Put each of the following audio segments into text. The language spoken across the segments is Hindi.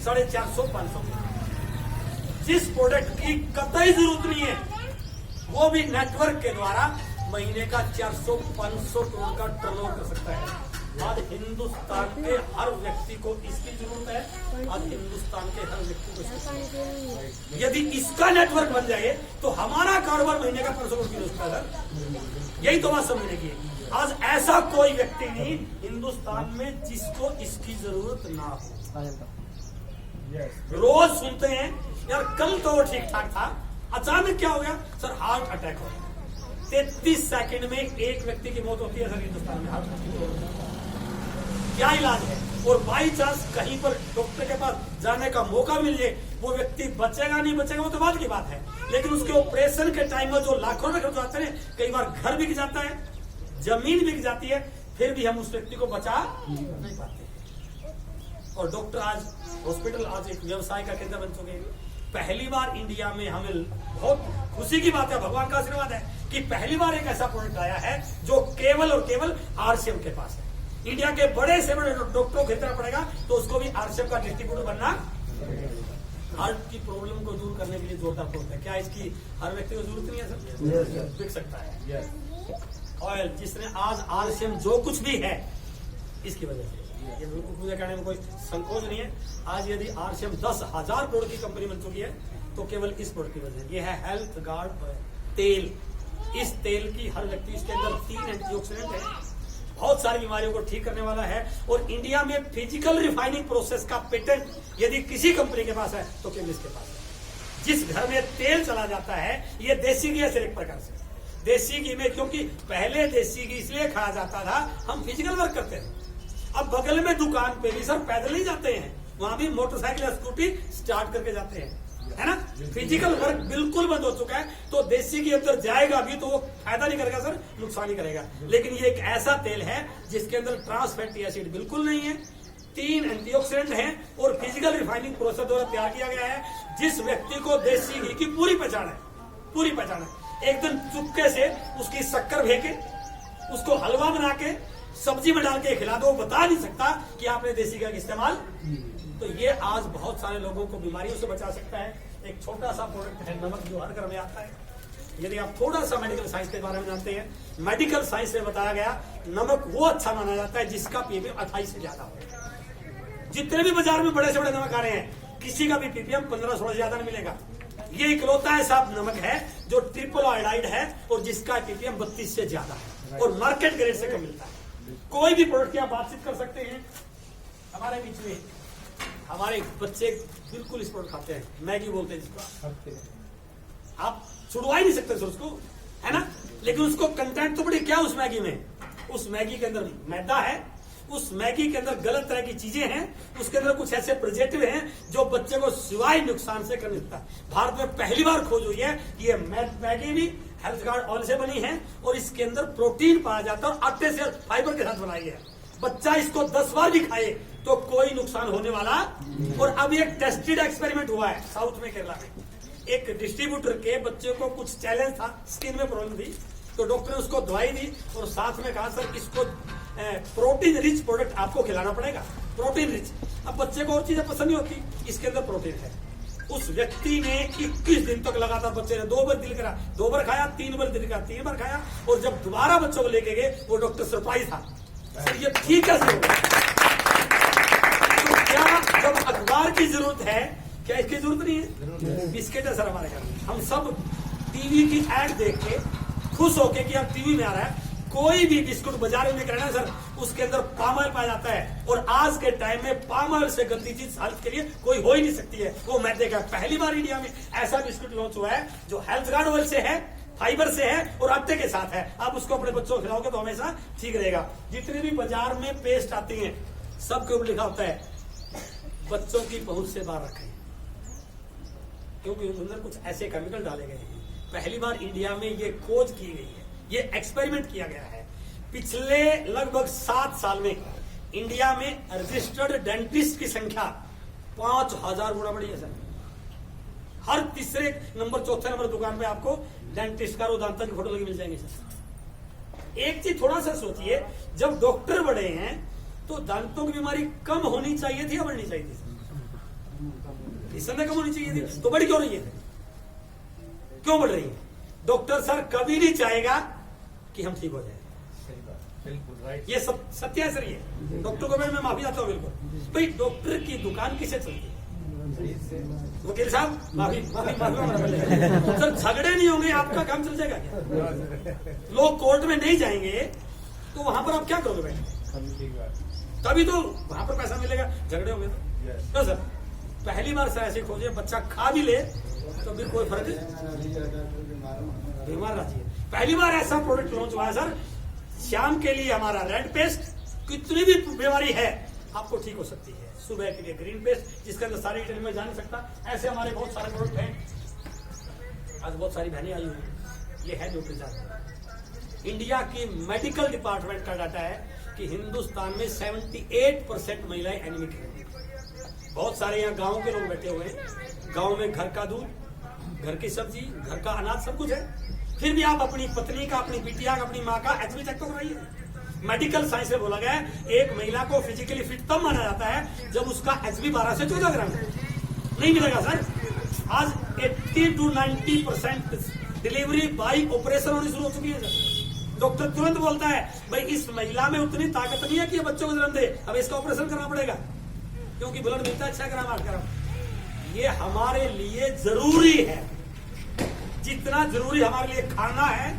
450-500। जिस प्रोडक्ट की कतई जरूरत नहीं है वो भी नेटवर्क के द्वारा महीने का 400-500 करोड़ का टर्नओवर कर सकता है। आज हिंदुस्तान के हर व्यक्ति को इसकी जरूरत है। आज हिंदुस्तान के हर व्यक्ति को इसकी जरूरत है। यदि इसका नेटवर्क बन जाए तो हमारा कारोबार महीने का 500 करोड़ की हो सकता है। यही तो बात समझने की है। आज ऐसा कोई व्यक्ति नहीं हिंदुस्तान में जिसको इसकी जरूरत ना हो। रोज सुनते हैं यार कल तो वो ठीक ठाक था, अचानक क्या हो गया सर, हार्ट अटैक हो गया। 33 सेकंड में एक व्यक्ति की मौत होती है सर हिंदुस्तान में। हार्ट अटैक क्या इलाज है? और बाई चांस कहीं पर डॉक्टर के पास जाने का मौका मिल जाए, वो व्यक्ति बचेगा नहीं बचेगा वो तो बाद की बात है, लेकिन उसके ऑपरेशन के टाइम में जो लाखों रुपए खर्च होते हैं, कई बार घर बिक जाता है, जमीन बिक जाती है, फिर भी हम उस व्यक्ति को बचा नहीं पाते। और डॉक्टर आज हॉस्पिटल आज एक व्यवसाय का केंद्र बन चुके हैं। पहली बार इंडिया में हमें बहुत खुशी की बात है, भगवान का आशीर्वाद है कि पहली बार एक ऐसा प्रोडक्ट आया है जो केवल और केवल आरसीएम के पास है। इंडिया के बड़े से बड़े डॉक्टरों को खरीदना पड़ेगा तो उसको भी आरसीएम का डिस्ट्रीब्यूटर बनना। हार्ट की प्रॉब्लम को दूर करने के लिए जोरदार प्रोडक्ट है। क्या इसकी हर व्यक्ति को जरूरत नहीं है सर? बिक सकता है। ऑयल जिसने आज आरसीएम जो कुछ भी है इसकी वजह से, ये बिल्कुल पूजा करने में कोई संकोच नहीं है। आज यदि आरसीएम 10,000 करोड़ की कंपनी बन चुकी है तो केवल इस प्रोडक्ट की वजह से। ये है हेल्थ गार्ड तेल। इस तेल की हर व्यक्ति, इसके अंदर 3 एंटीऑक्सीडेंट है, बहुत सारी बीमारियों को ठीक करने वाला है। और इंडिया में फिजिकल रिफाइनिंग प्रोसेस का पेटेंट यदि किसी कंपनी के पास है तो केवल इसके पास है। जिस घर में तेल चला जाता है ये देसी घी है सिर्फ प्रकार से। देसी घी में, क्योंकि पहले देसी घी इसलिए खाया जाता था हम फिजिकल वर्क करते थे। अब बगल में दुकान पे भी सर पैदल ही जाते हैं, वहां भी मोटरसाइकिल या स्कूटी स्टार्ट करके जाते हैं, है ना। फिजिकल वर्क बिल्कुल बंद हो चुका है, तो देसी के अंदर जाएगा भी तो वो फायदा नहीं करेगा सर, नुकसान ही करेगा। लेकिन ये एक ऐसा तेल है जिसके अंदर ट्रांस फैटी एसिड बिल्कुल नहीं है, 3 एंटीऑक्सीडेंट हैं और फिजिकल रिफाइनिंग प्रोसेस द्वारा तैयार किया गया है। जिस व्यक्ति को देसी घी की पूरी पहचान है, पूरी पहचान है, एक दिन चुपके से उसकी शक्कर भेके उसको हलवा बना के सब्जी में डाल के खिला दो, वो बता नहीं सकता कि आपने देसी घी का इस्तेमाल। तो ये आज बहुत सारे लोगों को बीमारियों से बचा सकता है। एक छोटा सा प्रोडक्ट है नमक, जो हर घर में आता है। यदि आप थोड़ा सा मेडिकल साइंस के बारे में जानते हैं, मेडिकल साइंस में बताया गया नमक वो अच्छा माना जाता है जिसका पीपीएम 28 से ज्यादा हो। जितने भी बाजार में बड़े से बड़े नमक आ रहे हैं, किसी का भी पीपीएम 15-16 से ज्यादा नहीं मिलेगा। ये इकलौता है साहब नमक है जो ट्रिपल आयोडाइड है और जिसका पीपीएम 32 से ज्यादा है और मार्केट ग्रेड से कम मिलता है। कोई भी प्रोडक्ट की आप बातचीत कर सकते हैं। हमारे बीच में हमारे बच्चे बिल्कुल इस प्रोडक्ट खाते हैं, मैगी बोलते हैं जिसको, आप छुड़वा ही नहीं सकते सर उसको, है ना। लेकिन उसको कंटेंट तो बड़ी क्या उस मैगी में, उस मैगी के अंदर मैदा है, उस मैगी के अंदर गलत तरह की चीजें हैं, उसके अंदर कुछ ऐसे प्रिजर्वेटिव हैं जो बच्चे को सिवाय नुकसान से कर देता है। भारत में पहली बार खोज हुई है कि ये मैगी भी हेल्थ गार्ड ऑयल से बनी है और इसके अंदर प्रोटीन पाया जाता है और आटे से फाइबर के साथ बनाई है। बच्चा इसको 10 बार भी खाए तो कोई नुकसान होने वाला। और अब एक टेस्टेड एक्सपेरिमेंट हुआ है साउथ में, केरला में। एक डिस्ट्रीब्यूटर के बच्चे को कुछ चैलेंज था, स्किन में प्रॉब्लम थी, तो डॉक्टर ने उसको दवाई दी और साथ में कहा सर इसको प्रोटीन रिच प्रोडक्ट आपको खिलाना पड़ेगा, प्रोटीन रिच। अब बच्चे को और चीजें पसंद नहीं होती, इसके अंदर प्रोटीन है। उस व्यक्ति ने 21 दिन तक लगातार, बच्चे ने 2 बार दिल करा, 2 बार खाया, 3 बार दिल करा, 3 बार खाया, और जब दोबारा बच्चों को लेके गए वो डॉक्टर सरप्राइज था, सर ये ठीक है सर। तो क्या जब अखबार की जरूरत है, क्या इसकी जरूरत नहीं है? बिस्किट है सर हमारे घर में, हम सब टीवी की एड देख के खुश होके कि अब टीवी में आ रहा है। कोई भी बिस्कुट बाजार में लेकर आना सर, उसके अंदर पाम ऑयल पाया जाता है, और आज के टाइम में पाम ऑयल से गंदी चीज हेल्थ के लिए कोई हो ही नहीं सकती है। वो मैदे का पहली बार इंडिया में ऐसा बिस्कुट लॉन्च हुआ है जो हेल्थ गार्ड ऑयल से है, फाइबर से है और आटे के साथ है। आप उसको अपने बच्चों को खिलाओगे तो हमेशा ठीक रहेगा। जितने भी बाजार में पेस्ट आती हैं सबके ऊपर लिखा होता है बच्चों की पहुंच से बाहर रखें, क्योंकि अंदर कुछ ऐसे केमिकल डाले गए हैं। पहली बार इंडिया में ये खोज की गई है, ये एक्सपेरिमेंट किया गया है। पिछले लगभग 7 साल में इंडिया में रजिस्टर्ड डेंटिस्ट की संख्या 5000 गुना बढ़ी है सर। हर तीसरे नंबर, चौथे नंबर दुकान पे आपको डेंटिस्ट का और दांतों की फोटो लगी मिल जाएंगे सर। एक चीज थोड़ा सा सोचिए, जब डॉक्टर बढ़े हैं तो दांतों की बीमारी कम होनी चाहिए थी या बढ़नी चाहिए थी? इस समय कम होनी चाहिए थी, तो बढ़ क्यों रही है? क्यों बढ़ रही है? डॉक्टर सर कभी नहीं चाहेगा कि हम ठीक हो जाए। ये सब सत्य है सर। ये डॉक्टर को मैं माफी चाहता हूँ बिल्कुल। भाई डॉक्टर की दुकान किसे चलती है? वकील साहब माफी माफी माफी सर, झगड़े नहीं होंगे आपका काम चल जाएगा क्या? लोग कोर्ट में नहीं जाएंगे तो वहां पर आप क्या करोगे बैठ? तभी तो वहां पर पैसा मिलेगा। झगड़े होंगे तो सर पहली बार सर ऐसे खोजे बच्चा खा भी ले तो भी कोई फर्क नहीं, बीमार राजी है। पहली बार ऐसा प्रोडक्ट लॉन्च हुआ है सर, शाम के लिए हमारा रेड पेस्ट, कितनी भी बीमारी है आपको ठीक हो सकती है। सुबह के लिए ग्रीन पेस्ट, जिसके अंदर सारी डिटेल में जा नहीं सकता। ऐसे हमारे बहुत सारे प्रोडक्ट हैं। आज बहुत सारी बहनें आई हुई हैं। ये है न्यूट्रीचार्ज। इंडिया की मेडिकल डिपार्टमेंट का डाटा है कि हिंदुस्तान में 78% महिलाएं एनीमिक हैं। बहुत सारे यहाँ गांव के लोग बैठे हुए हैं। गांव में घर का दूध, घर की सब्जी, घर का अनाज सब कुछ है। फिर भी आप अपनी पत्नी का, अपनी बिटिया का, अपनी माँ का एचबी चेक तो कराइए। मेडिकल साइंस में बोला गया है एक महिला को फिजिकली फिट तब माना जाता है जब उसका एचबी 12 से 14 ग्राम नहीं मिलेगा सर। आज 80 to 90% डिलीवरी बाई ऑपरेशन होनी शुरू हो चुकी है सर। डॉक्टर तुरंत बोलता है भाई इस महिला में उतनी ताकत नहीं है कि ये बच्चों को जन्म दे, अब इसका ऑपरेशन करना पड़ेगा क्योंकि ब्लड मिलता है 6 ग्राम 8 ग्राम। ये हमारे लिए जरूरी है, जितना जरूरी हमारे लिए खाना है,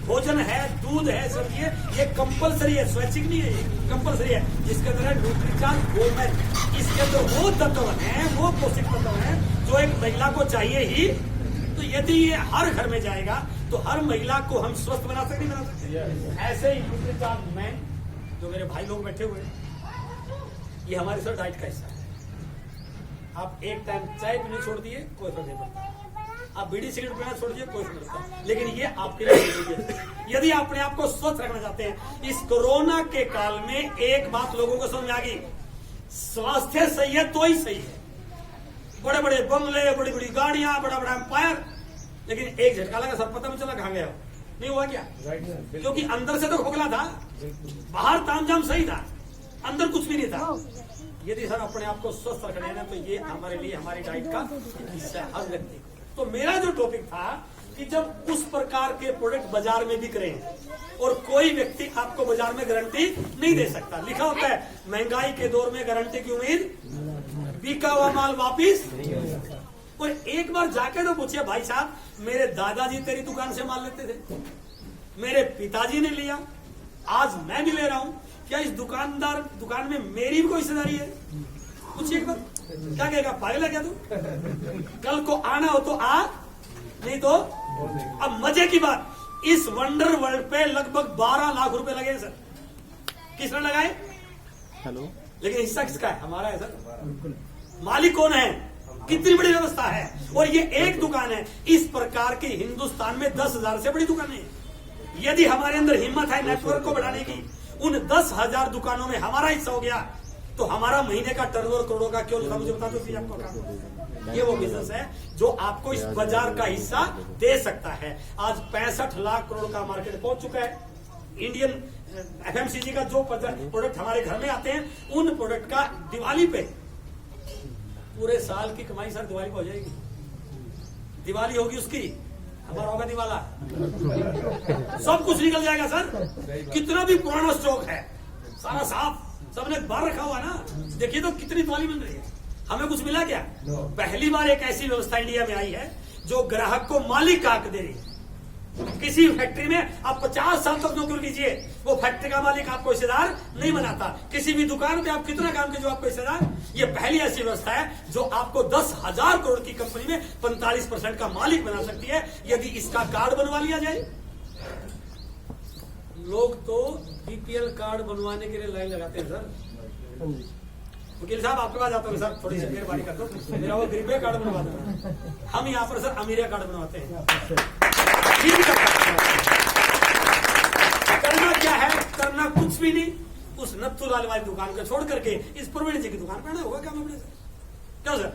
भोजन है, दूध है, सब्जी है, ये कंपलसरी है, स्वैच्छिक नहीं है, ये कंपलसरी है। जिसके अंदर है न्यूट्रीचार्ज गोल्ड, इसके अंदर वो तत्व है, वो पौष्टिक तत्व है जो एक महिला को चाहिए ही। तो यदि ये हर घर में जाएगा तो हर महिला को हम स्वस्थ बना सकते, नहीं बना सकते? ऐसे ही न्यूट्रीचार्ज मैन जो मेरे भाई लोग बैठे हुए हैं, ये हमारे सर डाइट का हिस्सा है। आप एक टाइम चाय पीनी छोड़ दिए कोई फर्क नहीं पड़ता, आप बीड़ी सिगरेट पीना छोड़ दिए कोई फर्क नहीं पड़ता, लेकिन ये आपके लिए जरूरी है। यदि अपने आप को स्वस्थ रखना चाहते हैं, इस कोरोना के काल में एक बात लोगों को समझ आ गई, स्वास्थ्य सही है तो ही सही है। बड़े बड़े बंगले, बड़ी बड़ी गाड़ियां, बड़ा बड़ा एम्पायर, लेकिन एक झटका लगा सब पता नहीं चला कहां गया हो। नहीं हुआ क्या? क्योंकि अंदर से तो खोखला था, बाहर तामझाम सही था, अंदर कुछ भी नहीं था। यदि सर अपने आप को स्वस्थ रखना है ना, तो ये हमारे लिए हमारी डाइट का हिस्सा है हर व्यक्ति को। तो मेरा जो टॉपिक था कि जब उस प्रकार के प्रोडक्ट बाजार में बिक रहे हैं और कोई व्यक्ति आपको बाजार में गारंटी नहीं दे सकता, लिखा होता है महंगाई के दौर में गारंटी की उम्मीद, बिका हुआ माल वापिस। और एक बार जाके तो पूछिए भाई साहब, मेरे दादाजी तेरी दुकान से माल लेते थे, मेरे पिताजी ने लिया, आज मैं भी ले रहा हूं, क्या इस दुकान में मेरी भी कोई हिस्सेदारी है? पूछिए एक बार, क्या कहेगा? पागल है क्या तू? कल को आना हो तो आ, नहीं तो। अब मजे की बात, इस वंडर वर्ल्ड पे लगभग 12 लाख रुपए लगे सर। किसने लगाए? हेलो। लेकिन हिस्सा किसका है? हमारा है सर। मालिक कौन है? कितनी बड़ी व्यवस्था है। और ये एक दुकान है, इस प्रकार की हिंदुस्तान में 10,000 से बड़ी दुकानें हैं। यदि हमारे अंदर हिम्मत है नेटवर्क को बढ़ाने की, उन 10,000 दुकानों में हमारा हिस्सा हो गया तो हमारा महीने का टर्नओवर करोड़ों का क्यों लिखा? मुझे बता दो आपको काम। ये वो बिजनेस है जो आपको इस बाजार का हिस्सा दे सकता है। आज 65 लाख करोड़ का मार्केट पहुंच चुका है। इंडियन एफएमसीजी का जो प्रोडक्ट हमारे घर में आते हैं, उन प्रोडक्ट का दिवाली पे पूरे साल की कमाई सर दिवाली को हो जाएगी। दिवाली होगी उसकी, हमारा होगा दिवाला। सब कुछ निकल जाएगा सर। कितना भी पुराना स्टॉक है सारा साफ, सबने बाहर रखा हुआ ना। देखिए तो कितनी दिवाली मिल रही है। हमें कुछ मिला क्या? पहली बार एक ऐसी व्यवस्था इंडिया में आई है जो ग्राहक को मालिक का हक दे रही है। किसी फैक्ट्री में आप 50 साल तक नौकरी कीजिए, वो फैक्ट्री का मालिक आपको हिस्सेदार नहीं बनाता। किसी भी दुकान पे आप कितना काम कीजिए, आपको हिस्सेदार। ये पहली ऐसी व्यवस्था है जो आपको 10,000 करोड़ की कंपनी में 45% का मालिक बना सकती है, यदि इसका कार्ड बनवा लिया जाए। लोग तो बीपीएल कार्ड बनवाने के लिए लाइन लगाते हैं सर। वकील साहब आपके पास जाता हूँ सर, थोड़ी सी मेहरबानी कर दो, मेरा वो गरीबे कार्ड बनवा दो। हम यहाँ पर सर अमीरिया कार्ड बनवाते हैं। करना क्या है? करना कुछ भी नहीं। उस नत्थू लाल वाली दुकान को छोड़ करके इस प्रवीण जी की दुकान पर आना होगा क्या? क्यों सर?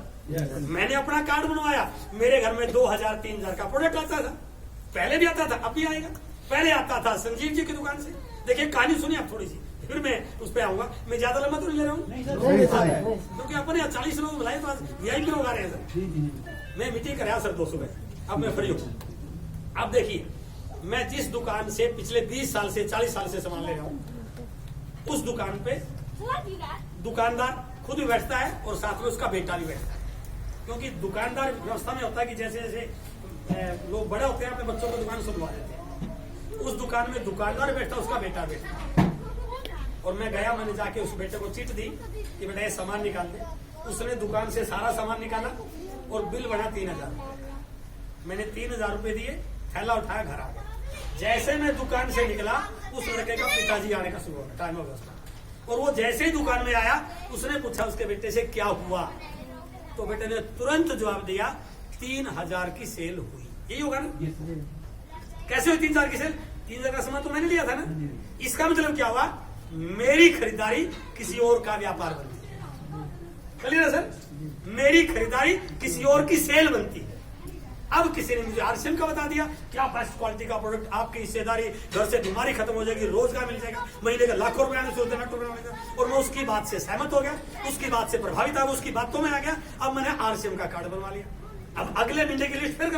मैंने अपना कार्ड बनवाया, मेरे घर में 2,000-3,000 का प्रोडक्ट आता था। पहले भी आता था, अब भी आएगा। पहले आता था संजीव जी की दुकान से। देखिए कहानी सुनिए आप थोड़ी सी, फिर मैं उस पर आऊंगा। मैं ज्यादा लंबा तो नहीं ले रहा हूँ, क्योंकि अपने यहाँ 40 लोग बुलाए तो आज VIP लोग आ रहे हैं सर। मैं मीटिंग कराया सर 200 में, अब मैं फ्री हूँ। अब देखिए, मैं जिस दुकान से पिछले 20 साल से 40 साल से सामान ले रहा हूँ, उस दुकान पे दुकानदार खुद भी बैठता है और साथ में उसका बेटा भी बैठता है। क्योंकि दुकानदार व्यवस्था में होता है कि जैसे जैसे लोग बड़े होते हैं अपने बच्चों को दुकान से बुलवा देते हैं। उस दुकान में दुकानदार बैठता है, उसका बेटा बैठता है। और मैं गया, मैंने जाके उस बेटे को चिट दी कि बेटा ये सामान निकाल दे। उसने दुकान से सारा सामान निकाला और बिल बना 3000। मैंने 3000 रुपए दिए, थैला उठाया, घर आ गया। जैसे मैं दुकान से निकला, उस लड़के का पिताजी आने का शुरू हो गया, टाइम हो गया उसका। और वो जैसे ही दुकान में आया, उसने पूछा उसके बेटे से क्या हुआ, तो बेटे ने तुरंत जवाब दिया 3000 की सेल हुई। यही होगा ना? कैसे हुई 3000 की सेल? 3000 का सामान तो मैंने लिया था ना। इसका मतलब क्या हुआ? मेरी खरीदारी किसी और का व्यापार बनती है। क्लियर है सर? मेरी खरीदारी किसी और की सेल बनती है। अब किसी ने मुझे RCM का बता दिया, क्या बेस्ट क्वालिटी का प्रोडक्ट, आपकी हिस्सेदारी, घर से बीमारी खत्म हो जाएगी, रोजगार मिल जाएगा, महीने का लाखों रुपए आने से होते हैं। और मैं उसकी बात से सहमत हो गया, उसकी बात से प्रभावित था, उसकी बातों में आ गया। अब मैंने RCM का कार्ड बनवा लिया। अब अगले महीने की लिस्ट फिर